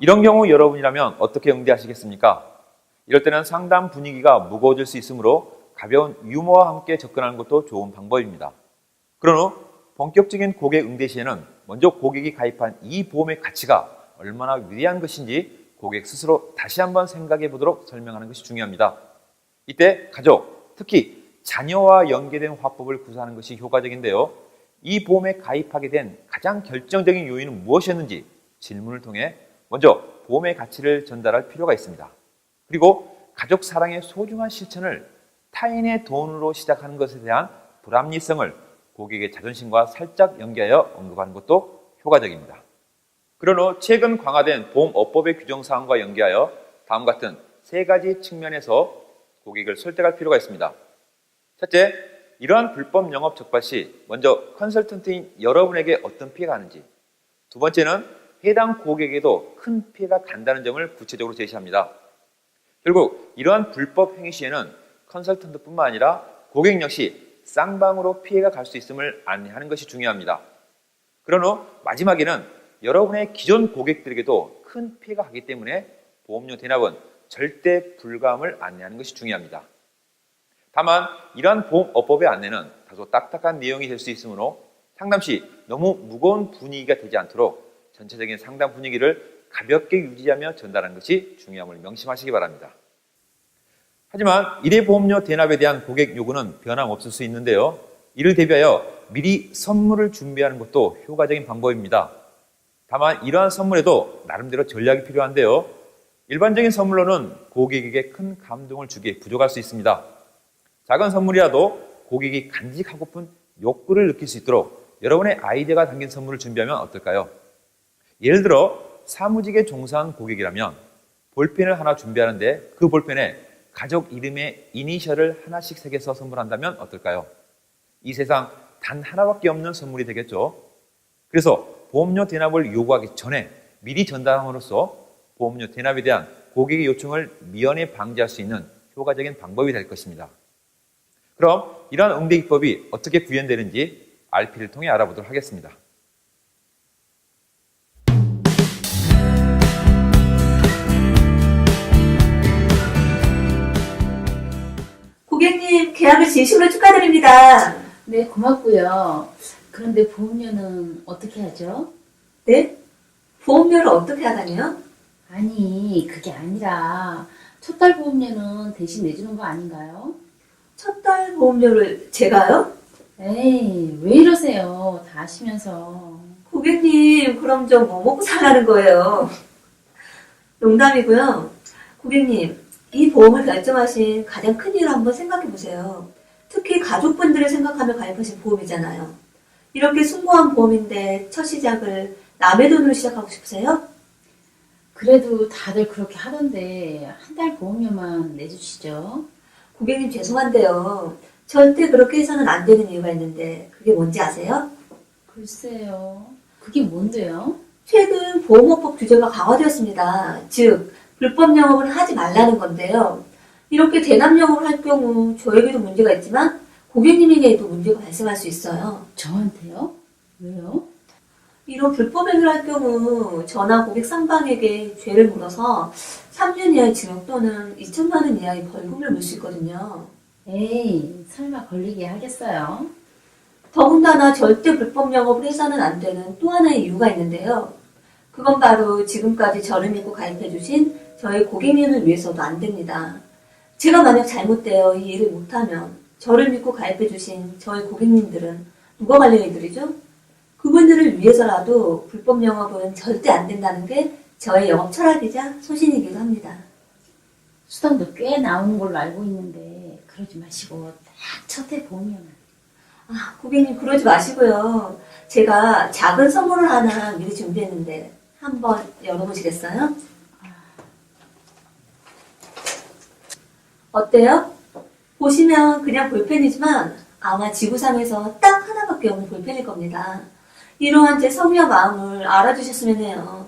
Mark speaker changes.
Speaker 1: 이런 경우 여러분이라면 어떻게 응대하시겠습니까? 이럴 때는 상담 분위기가 무거워질 수 있으므로 가벼운 유머와 함께 접근하는 것도 좋은 방법입니다. 그런 후 본격적인 고객 응대 시에는 먼저 고객이 가입한 이 보험의 가치가 얼마나 위대한 것인지 고객 스스로 다시 한번 생각해 보도록 설명하는 것이 중요합니다. 이때 가족, 특히 자녀와 연계된 화법을 구사하는 것이 효과적인데요. 이 보험에 가입하게 된 가장 결정적인 요인은 무엇이었는지 질문을 통해 먼저 보험의 가치를 전달할 필요가 있습니다. 그리고 가족 사랑의 소중한 실천을 타인의 돈으로 시작하는 것에 대한 불합리성을 고객의 자존심과 살짝 연계하여 언급하는 것도 효과적입니다. 그런 후 최근 강화된 보험업법의 규정사항과 연계하여 다음 같은 세 가지 측면에서 고객을 설득할 필요가 있습니다. 첫째, 이러한 불법 영업 적발 시 먼저 컨설턴트인 여러분에게 어떤 피해가 가는지, 두 번째는 해당 고객에게도 큰 피해가 간다는 점을 구체적으로 제시합니다. 결국 이러한 불법 행위 시에는 컨설턴트뿐만 아니라 고객 역시 쌍방으로 피해가 갈 수 있음을 안내하는 것이 중요합니다. 그런 후 마지막에는 여러분의 기존 고객들에게도 큰 피해가 가기 때문에 보험료 대납은 절대 불가함을 안내하는 것이 중요합니다. 다만 이러한 보험업법의 안내는 다소 딱딱한 내용이 될 수 있으므로 상담 시 너무 무거운 분위기가 되지 않도록 전체적인 상담 분위기를 가볍게 유지하며 전달하는 것이 중요함을 명심하시기 바랍니다. 하지만 1회 보험료 대납에 대한 고객 요구는 변함없을 수 있는데요. 이를 대비하여 미리 선물을 준비하는 것도 효과적인 방법입니다. 다만 이러한 선물에도 나름대로 전략이 필요한데요. 일반적인 선물로는 고객에게 큰 감동을 주기에 부족할 수 있습니다. 작은 선물이라도 고객이 간직하고픈 욕구를 느낄 수 있도록 여러분의 아이디어가 담긴 선물을 준비하면 어떨까요? 예를 들어 사무직에 종사한 고객이라면 볼펜을 하나 준비하는데 그 볼펜에 가족 이름의 이니셜을 하나씩 새겨서 선물한다면 어떨까요? 이 세상 단 하나밖에 없는 선물이 되겠죠. 그래서 보험료 대납을 요구하기 전에 미리 전달함으로써 보험료 대납에 대한 고객의 요청을 미연에 방지할 수 있는 효과적인 방법이 될 것입니다. 그럼 이러한 응대 기법이 어떻게 구현되는지 RP를 통해 알아보도록 하겠습니다.
Speaker 2: 고객님, 계약을 진심으로 축하드립니다.
Speaker 3: 네, 고맙고요. 그런데 보험료는 어떻게 하죠?
Speaker 2: 네? 보험료를 어떻게 하다니요?
Speaker 3: 아니, 그게 아니라 첫 달 보험료는 대신 내주는 거 아닌가요?
Speaker 2: 첫 달 보험료를 제가요?
Speaker 3: 에이, 왜 이러세요? 다 아시면서.
Speaker 2: 고객님, 그럼 저 뭐 먹고 살라는 거예요? 농담이고요. 고객님, 이 보험을 결정하신 가장 큰 이유를 한번 생각해 보세요. 특히 가족분들을 생각하며 가입하신 보험이잖아요. 이렇게 숭고한 보험인데 첫 시작을 남의 돈으로 시작하고 싶으세요?
Speaker 3: 그래도 다들 그렇게 하던데 한 달 보험료만 내주시죠.
Speaker 2: 고객님 죄송한데요. 절대 그렇게 해서는 안 되는 이유가 있는데 그게 뭔지 아세요?
Speaker 3: 글쎄요. 그게 뭔데요?
Speaker 2: 최근 보험업법 규제가 강화되었습니다. 즉, 불법 영업을 하지 말라는 건데요. 이렇게 대납 영업을 할 경우 저에게도 문제가 있지만 고객님에게도 문제가 발생할 수 있어요.
Speaker 3: 저한테요? 왜요?
Speaker 2: 이런 불법 행위를 할 경우 저나 고객 상방에게 죄를 물어서 3년 이하의 징역 또는 2천만 원 이하의 벌금을 물 수 있거든요.
Speaker 3: 에이, 설마 걸리게 하겠어요?
Speaker 2: 더군다나 절대 불법 영업을 해서는 안 되는 또 하나의 이유가 있는데요. 그건 바로 지금까지 저를 믿고 가입해주신 저희 고객님을 위해서도 안 됩니다. 제가 만약 잘못되어 이 일을 못하면 저를 믿고 가입해주신 저희 고객님들은 누가 관련 이들이죠? 그분들을 위해서라도 불법 영업은 절대 안 된다는 게 저의 영업 철학이자 소신이기도 합니다.
Speaker 3: 수당도 꽤 나오는 걸로 알고 있는데 그러지 마시고 딱 첫 해 보험료만.
Speaker 2: 아, 고객님 그러지 마시고요. 제가 작은 선물을 하나 미리 준비했는데 한번 열어보시겠어요? 어때요? 보시면 그냥 볼펜이지만 아마 지구상에서 딱 하나밖에 없는 볼펜일 겁니다. 이러한 제 성의와 마음을 알아주셨으면 해요.